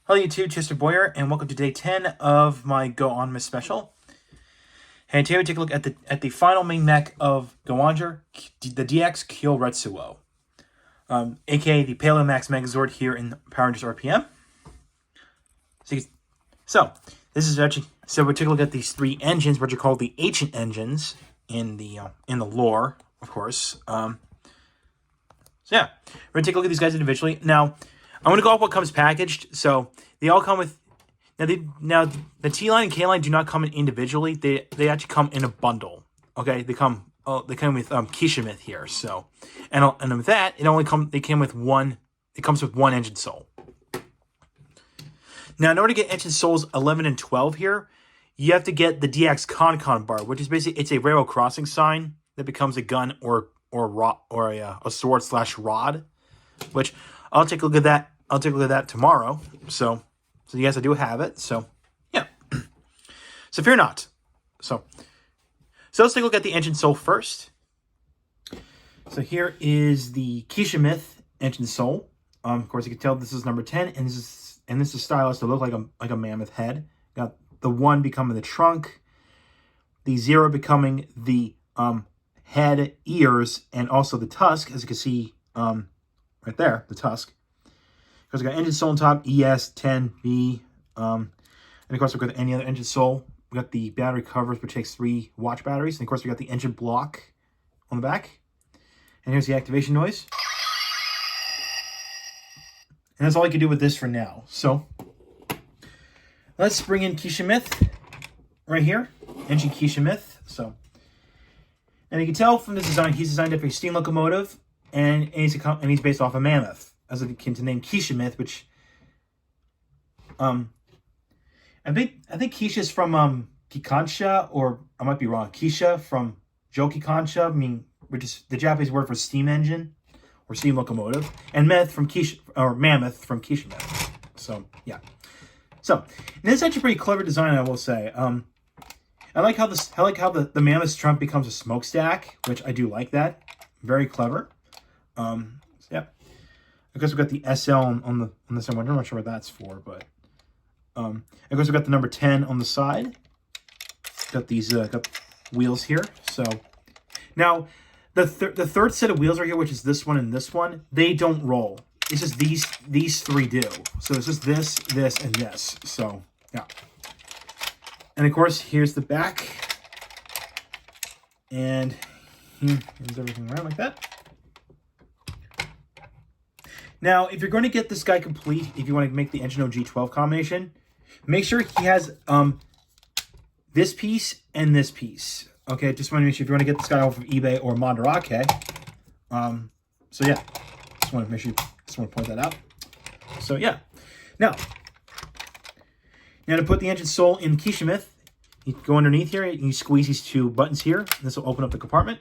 Hello YouTube, Chester Boyer, and welcome to day 10 of my Go-ONmas special. And today we take a look at the final main mech of Go-onger, the DX Kyoretsu-Oh, aka the Paleo Max Megazord here in Power Rangers RPM. So we take a look at these three engines, which are called the ancient engines in the lore, of course. We're gonna take a look at these guys individually. Now, I'm gonna go off what comes packaged. So they all come with now the T line and K line do not come in individually. They actually come in a bundle. Okay, they come with Kishamith here. So and with that, they came with one. It comes with one engine soul. Now, in order to get engine souls 11 and 12 here, you have to get the DX Con bar, which is basically it's a railroad crossing sign that becomes a gun or a sword / rod, which I'll take a look at that. I'll take a look at that tomorrow. So yes, I do have it. So yeah. So fear not. So let's take a look at the engine soul first. So here is the Kishamith engine soul. Of course, you can tell this is number 10, and this is stylized to look like a mammoth head. Got the 1 becoming the trunk, the 0 becoming the head, ears, and also the tusk, as you can see right there, the tusk. Because we got engine soul on top, ES, 10, B, and of course we've got any other engine soul. We got the battery covers, which takes 3 watch batteries, and of course we got the engine block on the back. And here's the activation noise. And that's all I can do with this for now. So let's bring in Kishamith right here, engine Kishamith. So, and you can tell from the design, he's designed after a steam locomotive, and he's based off a mammoth, as akin to name Kishamith, which I think Kisha's from Kikansha, or I might be wrong. Kisha from Jo Kikansha, which is the Japanese word for steam engine or steam locomotive, and mammoth from Kishamith. So yeah. So this is actually a pretty clever design, I will say. I like how the mammoth's trunk becomes a smokestack, which I do like that. Very clever. Yeah. I guess we've got the SL on the side. I'm not sure what that's for, but I guess we've got the number 10 on the side. Got these got wheels here. So now the third set of wheels right here, which is this one and this one, they don't roll. It's just these 3 do. So it's just this, and this. So yeah. And of course, here's the back. And here's everything around like that. Now, if you're going to get this guy complete, if you want to make the Engine G12 combination, make sure he has this piece and this piece. Okay, just want to make sure if you want to get this guy off of eBay or Mandarake. So yeah, just want to point that out. So yeah, now to put the engine soul in Kishamith, you go underneath here and you squeeze these 2 buttons here. This will open up the compartment.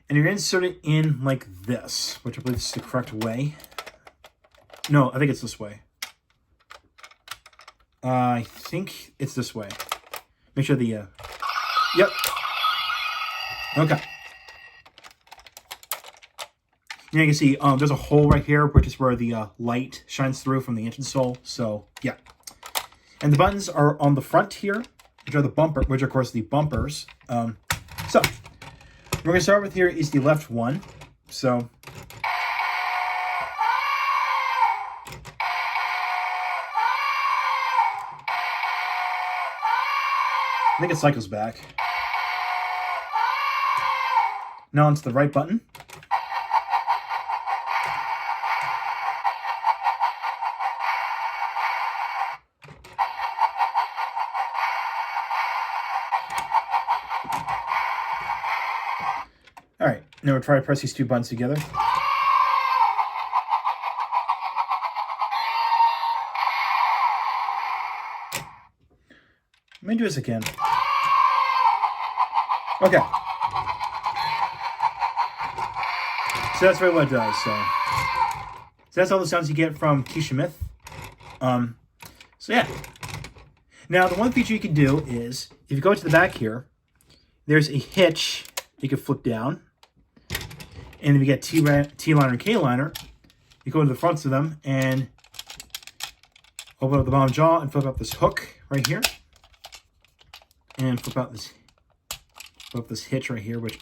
And you're going to insert it in like this, which I believe is the correct way. No, I think it's this way. I think it's this way. Make sure the... Yep. Okay. Now you can see there's a hole right here, which is where the light shines through from the engine soul. So, yeah. And the buttons are on the front here, which are of course the bumpers. So... we're going to start with here is the left one. So I think it cycles back. Now onto the right button. All right, now we'll try to press these 2 buttons together. Let me do this again. Okay. So that's really what it does. So that's all the sounds you get from Kishamith. So yeah. Now the one feature you can do is, if you go to the back here, there's a hitch you can flip down. And if you get T-liner and K-liner, you go to the fronts of them, and Open up the bottom jaw and flip out this hook right here. And flip up this hitch right here, which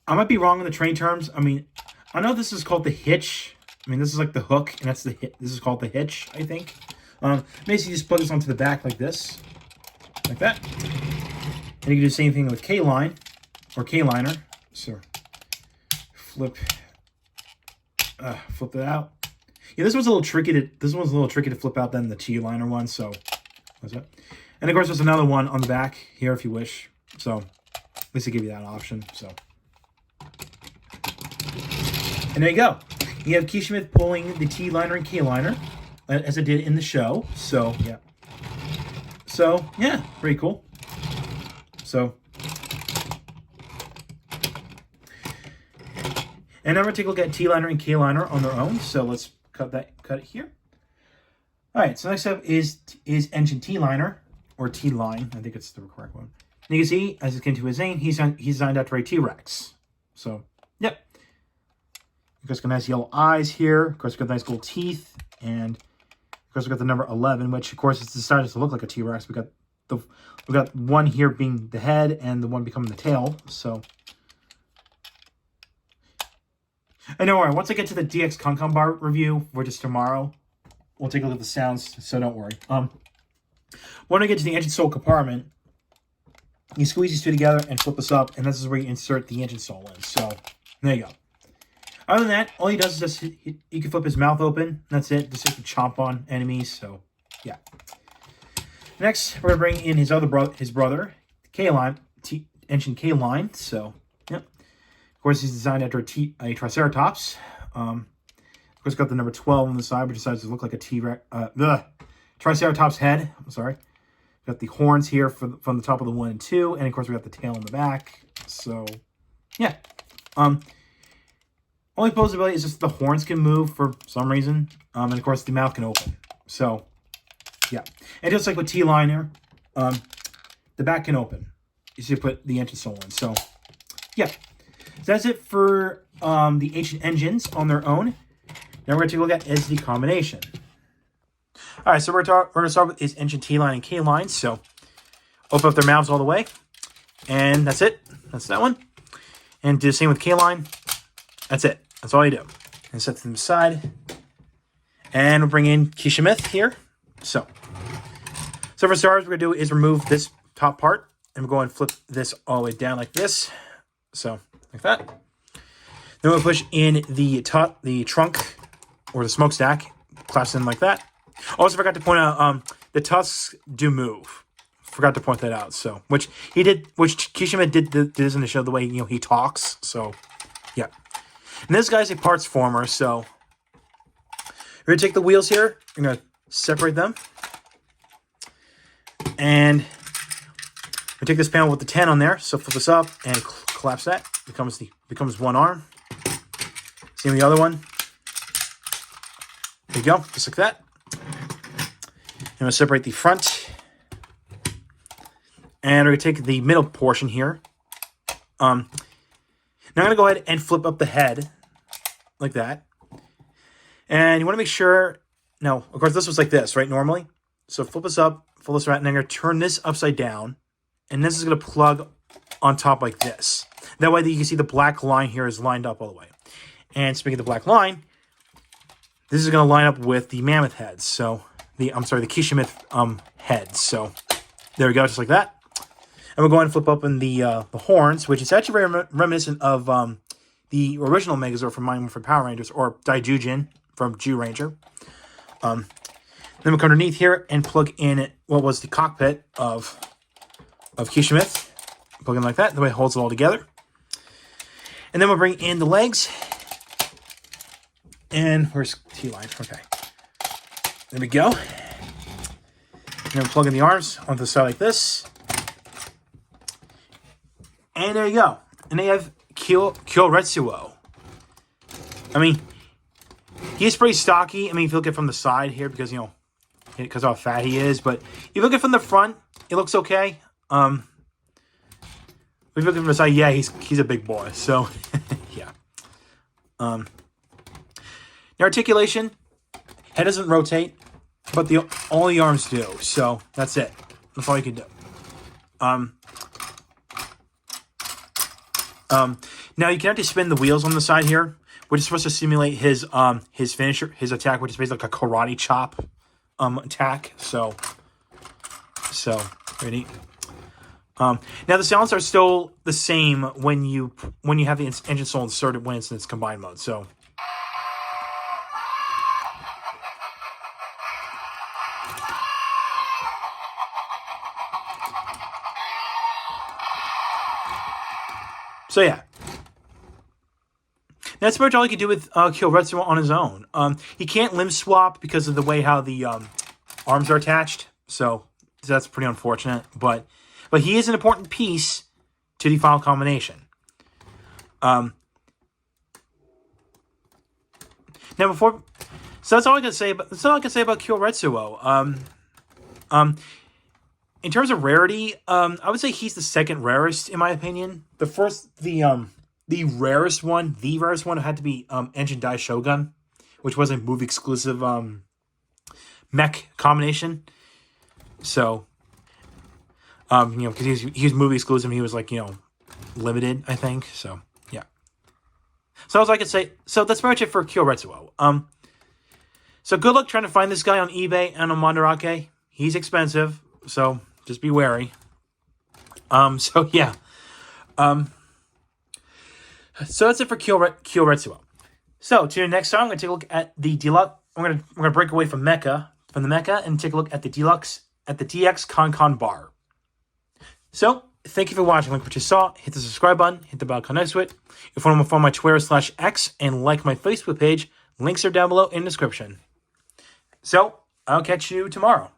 I might be wrong on the train terms. I mean, I know this is called the hitch. I mean, this is like the hook, and that's the hit. This is called the hitch, I think. Basically, you just plug this onto the back like this, like that. And you can do the same thing with K-line or K-liner. So flip it out. Yeah, this one's a little tricky to flip out than the T-liner one. So what's that? And of course, there's another one on the back here if you wish. So at least they give you that option. So and there you go. You have Kyoretsu-Oh pulling the T-liner and K-liner as it did in the show. So yeah. So yeah, pretty cool. So. And now we're going to take a look at T-liner and K-liner on their own. So let's cut it here. All right, so next up is engine T-liner, or T-line. I think it's the correct one. And you can see, as it's getting to his name, he's designed after a T-Rex. So, yep. Of course, got nice yellow eyes here. Of course, got nice gold teeth. And, of course, we got the number 11, which, of course, it's decided to look like a T-Rex. We got one here being the head and the one becoming the tail. So, and don't worry, once I get to the DX Concom Bar review, which is tomorrow, we'll take a look at the sounds, so don't worry. When I get to the engine soul compartment, you squeeze these two together and flip this up, and this is where you insert the engine soul in. So, there you go. Other than that, all he does is just, he can flip his mouth open. That's it. Just to chomp on enemies, so, yeah. Next, we're going to bring in his brother, K-line, engine K-line, so, yep. Of course, he's designed after a Triceratops. Of course, got the number 12 on the side, which decides to look like a T-Rex. Triceratops head. I'm sorry. Got the horns here from the top of the 1 and 2, and of course, we got the tail in the back. So, yeah. Only possibility is just the horns can move for some reason, and of course, the mouth can open. So, yeah. And just like with T-liner, the back can open. You should put the engine soul in. So, yeah. So that's it for the ancient engines on their own. Now we're going to take a look at is the combination. All right, so we're going to start with is engine T-line and K-line. So open up their mouths all the way, and that's it. That's that one. And do the same with K-line. That's it. That's all you do. And set them aside. And we'll bring in Kyoretsu-Oh here. So for starters, what we're going to do is remove this top part, and we'll go and flip this all the way down like this. So like that. Then we'll push in the trunk or the smokestack, clasp in like that. Also forgot to point out the tusks do move. Forgot to point that out. So which Kyoretsu-Oh did this in the show the way he talks. So yeah. And this guy's a parts former. So we're gonna take the wheels here. I'm gonna separate them, and we take this panel with the 10 on there. So flip this up and collapse that. Becomes one arm. Same with the other one. There you go, just like that. I'm going to separate the front. And we're going to take the middle portion here. Now I'm going to go ahead and flip up the head like that. And you want to make sure, no, of course this was like this, right, normally. So flip this up, flip this right, and I'm going to turn this upside down. And this is going to plug on top like this. That way that you can see the black line here is lined up all the way. And speaking of the black line, this is going to line up with the mammoth heads. So, the Kyoretsu-Oh heads. So, there we go, just like that. And we'll go ahead and flip open the horns, which is actually very reminiscent of the original Megazord from Mighty Morphin Power Rangers, or Daijujin from Jew Ranger. Then we'll come underneath here and plug in what was the cockpit of Kyoretsu-Oh. Plug in like that, the way it holds it all together. And then we'll bring in the legs. And where's T-line? Okay. There we go. And then plug in the arms onto the side like this. And there you go. And they have Kyoretsu-Oh. I mean, he's pretty stocky. I mean, if you look at it from the side here, because of how fat he is. But if you look at it from the front, it looks okay. If you look at it from the side, yeah, he's a big boy. So, yeah. The articulation, head doesn't rotate. but all the arms do. So that's it. That's all you can do. Now you can actually spin the wheels on the side here, which is supposed to simulate his finisher, his attack, which is basically like a karate chop attack. So very neat. Now the sounds are still the same when you have the engine soul inserted when it's in its combined mode. So yeah. That's pretty much all he can do with Kyoretsu on his own. He can't limb swap because of the way how the arms are attached. So that's pretty unfortunate. But he is an important piece to the final combination. Now so that's all I can say. That's all I can say about Kyoretsu-Oh. In terms of rarity, I would say he's the second rarest in my opinion. The rarest one had to be Engine Dai Shogun, which was a movie exclusive mech combination. So, because he was movie exclusive, he was like limited, I think. So yeah. So as I could say, so that's pretty much it for Kyoretsu-Oh. So good luck trying to find this guy on eBay and on Mandarake. He's expensive, so just be wary. So yeah. So that's it for Kyoretsu-Oh. So to the next time, I'm gonna take a look at the deluxe. We're gonna break away from the mecha, and take a look at the deluxe at the DX Con bar. So thank you for watching. Like what you saw, hit the subscribe button, hit the bell icon next to it. If you want to follow my Twitter/X and like my Facebook page, links are down below in the description. So I'll catch you tomorrow.